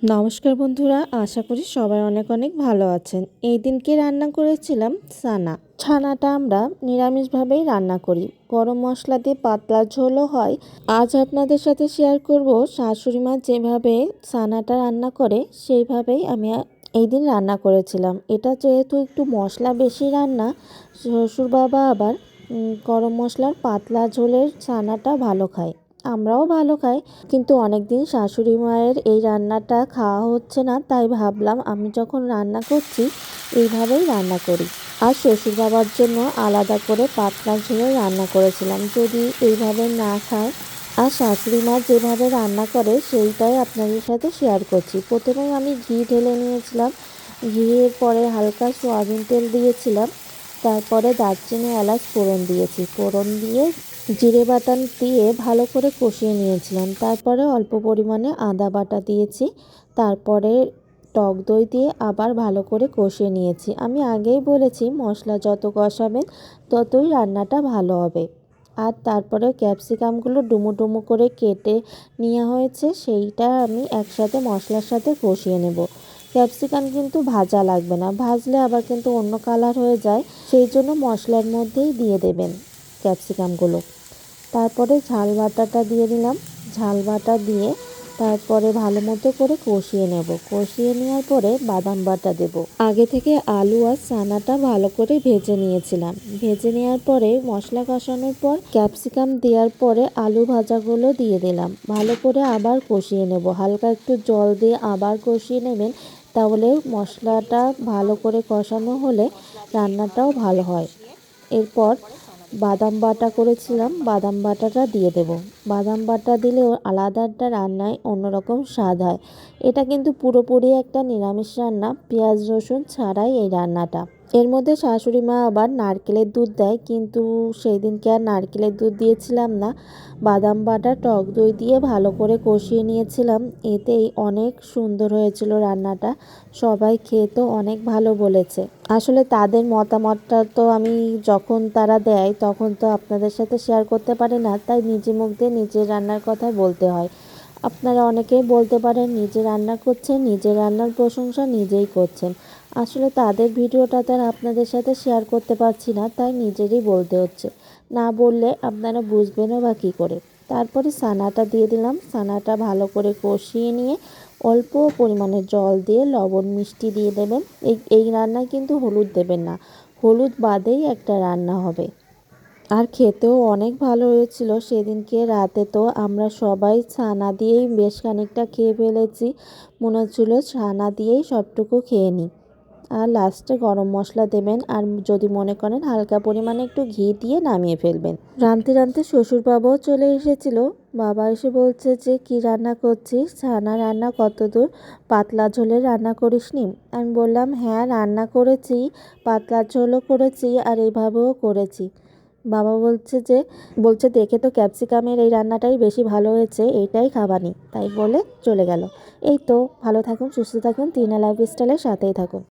নমস্কার বন্ধুরা, আশা করি সবাই অনেক অনেক ভালো আছেন। এই দিনকে রান্না করেছিলাম ছানাটা আমরা নিরামিষভাবেই রান্না করি, গরম মশলা দিয়ে পাতলা ঝোলও হয়। আজ আপনাদের সাথে শেয়ার করব শাশুড়ি মা যেভাবে ছানাটা রান্না করে সেইভাবেই আমি এই দিন রান্না করেছিলাম। এটা যেহেতু একটু মশলা বেশি রান্না, শ্বশুর বাবা আবার গরম মশলার পাতলা ঝোলের ছানাটা ভালো খায়, আমরাও ভালো খাই। কিন্তু অনেক দিন শাশুড়ি মায়ের এই রান্নাটা খাওয়া হচ্ছে না, তাই ভাবলাম আমি যখন রান্না করছি এইভাবেই রান্না করি। আর শ্বশুর বাবার জন্য আলাদা করে পাতলা ঝোলে রান্না করেছিলাম, যদি এইভাবে না খায়। আর শাশুড়ি মা যেভাবে রান্না করে সেইটাই আপনাদের সাথে শেয়ার করছি। প্রথমেই আমি ঘি ঢেলে নিয়েছিলাম, ঘিয়ের পরে হালকা সয়াবিন তেল দিয়েছিলাম, তারপরে দারচিনি এলাচ ফোড়ন দিয়েছি, ফোড়ন দিয়ে জিরে বাটা দিয়ে ভালো করে কষিয়ে নিয়েছিলাম। তারপরে অল্প পরিমাণে আদা বাটা দিয়েছি, তারপরে টক দই দিয়ে আবার ভালো করে কষিয়ে নিয়েছি। আমি আগেই বলেছি মশলা যত কষাবেন ততই রান্নাটা ভালো হবে। আর তারপরে ক্যাপসিকামগুলো ডুমো ডুমো করে কেটে নেওয়া হয়েছে, সেইটা আমি একসাথে মশলার সাথে কষিয়ে নেব। ক্যাপসিকাম কিন্তু ভাজা লাগবে না, ভাজলে আবার কিন্তু অন্য কালার হয়ে যায়, সেই জন্য মশলার মধ্যেই দিয়ে দেবেন ক্যাপসিকামগুলো। তারপরে ঝাল বাটাটা দিয়ে দিলাম, ঝাল বাটা দিয়ে তারপরে ভালো মতো করে কষিয়ে নেব। কষিয়ে নেওয়ার পরে বাদাম বাটা দেব। আগে থেকে আলু আর চানাটা ভালো করে ভেজে নিয়েছিলাম। ভেজে নেওয়ার পরে মশলা কষানোর পর ক্যাপসিকাম দেওয়ার পরে আলু ভাজাগুলো দিয়ে দিলাম, ভালো করে আবার কষিয়ে নেব। হালকা একটু জল দিয়ে আবার কষিয়ে নেবেন, তাহলে মশলাটা ভালো করে কষানো হলে রান্নাটাও ভালো হয়। এরপর বাদাম বাটা করেছিলাম, বাদাম বাটাটা দিয়ে দেব। বাদাম বাটা দিলেও আলাদা একটা রান্নায় অন্যরকম স্বাদ হয়। এটা কিন্তু পুরোপুরি একটা নিরামিষ রান্না, পেঁয়াজ রসুন ছাড়াই এই রান্নাটা। এর মধ্যে শাশুড়ি মা আবার নারকেলের দুধ দেয়, কিন্তু সেই দিনকে আর নারকেলের দুধ দিয়েছিলাম না। বাদাম বাটা টক দই দিয়ে ভালো করে কষিয়ে নিয়েছিলাম, এতেই অনেক সুন্দর হয়েছিল রান্নাটা। সবাই খেয়ে তো অনেক ভালো বলেছে। আসলে তাদের মতামতটা তো আমি যখন তারা দেয় তখন তো আপনাদের সাথে শেয়ার করতে পারি না, তাই নিজে মুখ দিয়ে নিজের রান্নার কথা বলতে হয়। আপনারা অনেকেই বলতে পারেন নিজে রান্না করছেন, নিজের রান্নার প্রশংসা নিজেই করছেন। আসলে তাদের ভিডিওটা তো আর আপনাদের সাথে শেয়ার করতে পারছি না, তাই নিজেরই বলতে হচ্ছে। না বললে আপনারা বুঝবেনও বা কী করে। তারপরে ছানাটা দিয়ে দিলাম, ছানাটা ভালো করে কষিয়ে নিয়ে অল্প পরিমাণে জল দিয়ে লবণ মিষ্টি দিয়ে দেবেন। এই রান্নায় কিন্তু হলুদ দেবেন না, হলুদ বাদেই একটা রান্না হবে। আর খেতেও অনেক ভালো হয়েছিল। সেদিনকে রাতে তো আমরা সবাই ছানা দিয়েই বেশ খানিকটা খেয়ে ফেলেছি, মনে হচ্ছিলো ছানা দিয়েই সবটুকু খেয়ে নিই। আর লাস্টে গরম মশলা দেবেন, আর যদি মনে করেন হালকা পরিমাণে একটু ঘি দিয়ে নামিয়ে ফেলবেন। রাঁধতে রাঁধতে শ্বশুর বাবাও চলে এসেছিল। বাবা এসে বলছে যে কি রান্না করছিস, ছানা রান্না কত দূর, পাতলা ঝোলের রান্না করিসনি? আমি বললাম হ্যাঁ রান্না করেছি, পাতলা ঝোলও করেছি আর এইভাবেও করেছি। বাবা বলছে দেখে তো ক্যাপসিকামের এই রান্নাটাই বেশি ভালো হয়েছে, এইটাই খাবানি, তাই বলে চলে গেল। এই তো, ভালো থাকুন, সুস্থ থাকুন, টিনা লাইফস্টাইলের সাথেই থাকুন।